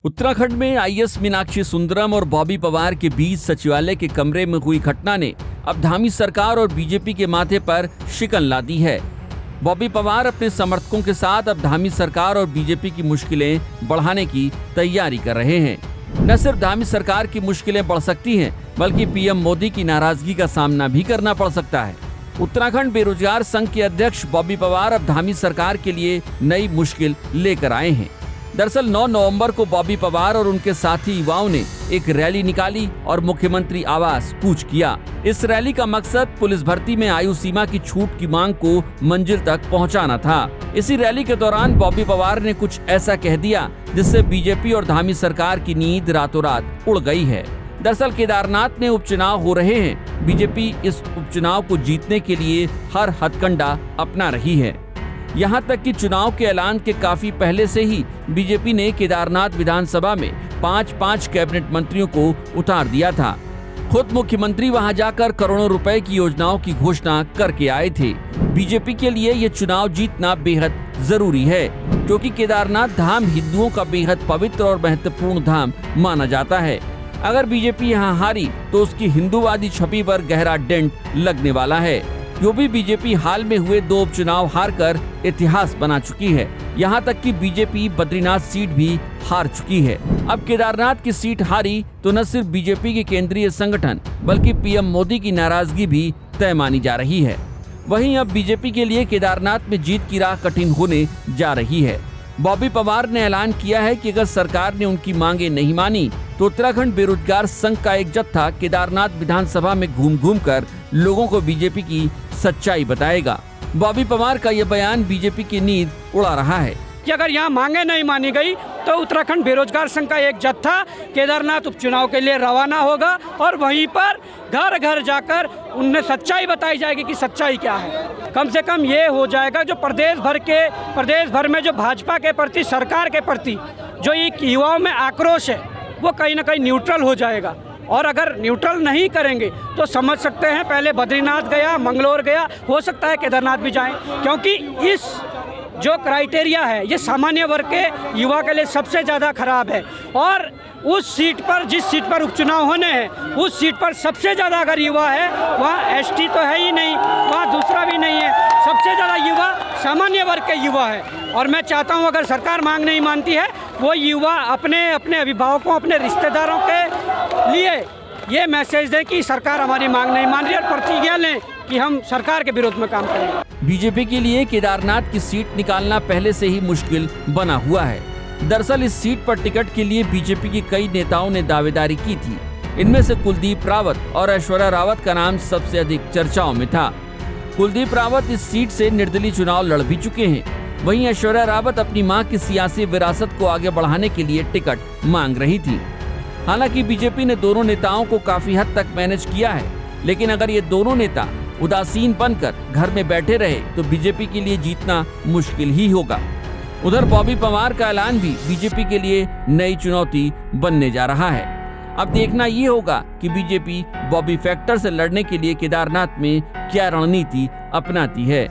उत्तराखंड में आईएएस मीनाक्षी सुंदरम और बॉबी पवार के बीच सचिवालय के कमरे में हुई घटना ने अब धामी सरकार और बीजेपी के माथे पर शिकन ला दी है। बॉबी पवार अपने समर्थकों के साथ अब धामी सरकार और बीजेपी की मुश्किलें बढ़ाने की तैयारी कर रहे हैं। न सिर्फ धामी सरकार की मुश्किलें बढ़ सकती हैं, बल्कि पीएम मोदी की नाराजगी का सामना भी करना पड़ सकता है। उत्तराखंड बेरोजगार संघ के अध्यक्ष बॉबी पवार अब धामी सरकार के लिए नई मुश्किल लेकर आए हैं। दरअसल 9 नवंबर को बॉबी पवार और उनके साथी युवाओं ने एक रैली निकाली और मुख्यमंत्री आवास कूच किया। इस रैली का मकसद पुलिस भर्ती में आयु सीमा की छूट की मांग को मंजिल तक पहुंचाना था। इसी रैली के दौरान बॉबी पवार ने कुछ ऐसा कह दिया जिससे बीजेपी और धामी सरकार की नींद रातों रात उड़ गई है। दरअसल केदारनाथ में उपचुनाव हो रहे हैं। बीजेपी इस उपचुनाव को जीतने के लिए हर हथकंडा अपना रही है। यहाँ तक कि चुनाव के ऐलान के काफी पहले से ही बीजेपी ने केदारनाथ विधानसभा में 5-5 कैबिनेट मंत्रियों को उतार दिया था। खुद मुख्यमंत्री वहां जाकर करोड़ों रुपए की योजनाओं की घोषणा करके आए थे। बीजेपी के लिए ये चुनाव जीतना बेहद जरूरी है, क्योंकि केदारनाथ धाम हिंदुओं का बेहद पवित्र और महत्वपूर्ण धाम माना जाता है। अगर बीजेपी यहाँ हारी तो उसकी हिंदूवादी छवि पर गहरा डेंट लगने वाला है। जो भी बीजेपी हाल में हुए 2 उपचुनाव हारकर इतिहास बना चुकी है। यहाँ तक कि बीजेपी बद्रीनाथ सीट भी हार चुकी है। अब केदारनाथ की सीट हारी तो न सिर्फ बीजेपी के केंद्रीय संगठन बल्कि पीएम मोदी की नाराजगी भी तय मानी जा रही है। वहीं अब बीजेपी के लिए केदारनाथ में जीत की राह कठिन होने जा रही है। बॉबी पवार ने ऐलान किया है कि अगर सरकार ने उनकी मांगे नहीं मानी तो उत्तराखंड बेरोजगार संघ का एक जत्था केदारनाथ विधानसभा में घूम कर लोगों को बीजेपी की सच्चाई बताएगा। बॉबी पवार का यह बयान बीजेपी की नींद उड़ा रहा है कि अगर यहाँ मांगे नहीं मानी गई तो उत्तराखंड बेरोजगार संघ का एक जत्था केदारनाथ उपचुनाव के लिए रवाना होगा और वहीं पर घर घर जाकर उन्हें सच्चाई बताई जाएगी कि सच्चाई क्या है। कम से कम ये हो जाएगा जो प्रदेश भर में जो भाजपा के प्रति, सरकार के प्रति जो एक युवाओं में आक्रोश है वो कहीं ना कहीं न्यूट्रल हो जाएगा। और अगर न्यूट्रल नहीं करेंगे तो समझ सकते हैं पहले बद्रीनाथ गया, मंगलोर गया, हो सकता है केदारनाथ भी जाएं, क्योंकि इस जो क्राइटेरिया है ये सामान्य वर्ग के युवा के लिए सबसे ज़्यादा खराब है। और उस सीट पर, जिस सीट पर उपचुनाव होने हैं, उस सीट पर सबसे ज़्यादा अगर युवा है वहाँ एसटी तो है ही नहीं, वहाँ दूसरा भी नहीं है, सबसे ज़्यादा युवा सामान्य वर्ग के युवा है। और मैं चाहता हूँ अगर सरकार मांग नहीं मानती है वो युवा अपने अभिभावकों, अपने रिश्तेदारों के लिए ये मैसेज दें कि सरकार हमारी मांग नहीं मान रही और प्रतिज्ञा लें कि हम सरकार के विरोध में काम करेंगे। बीजेपी के लिए केदारनाथ की सीट निकालना पहले से ही मुश्किल बना हुआ है। दरअसल इस सीट पर टिकट के लिए बीजेपी के कई नेताओं ने दावेदारी की थी। इनमें से कुलदीप रावत और ऐश्वर्या रावत का नाम सबसे अधिक चर्चाओं में था। कुलदीप रावत इस सीट से निर्दलीय चुनाव लड़ भी चुके हैं। वहीं ऐश्वर्या रावत अपनी मां की सियासी विरासत को आगे बढ़ाने के लिए टिकट मांग रही थी। हालांकि बीजेपी ने दोनों नेताओं को काफी हद तक मैनेज किया है, लेकिन अगर ये दोनों नेता उदासीन बनकर घर में बैठे रहे तो बीजेपी के लिए जीतना मुश्किल ही होगा। उधर बॉबी पवार का ऐलान भी बीजेपी के लिए नई चुनौती बनने जा रहा है। अब देखना ये होगा कि बीजेपी बॉबी फैक्टर से लड़ने के लिए केदारनाथ में क्या रणनीति अपनाती है।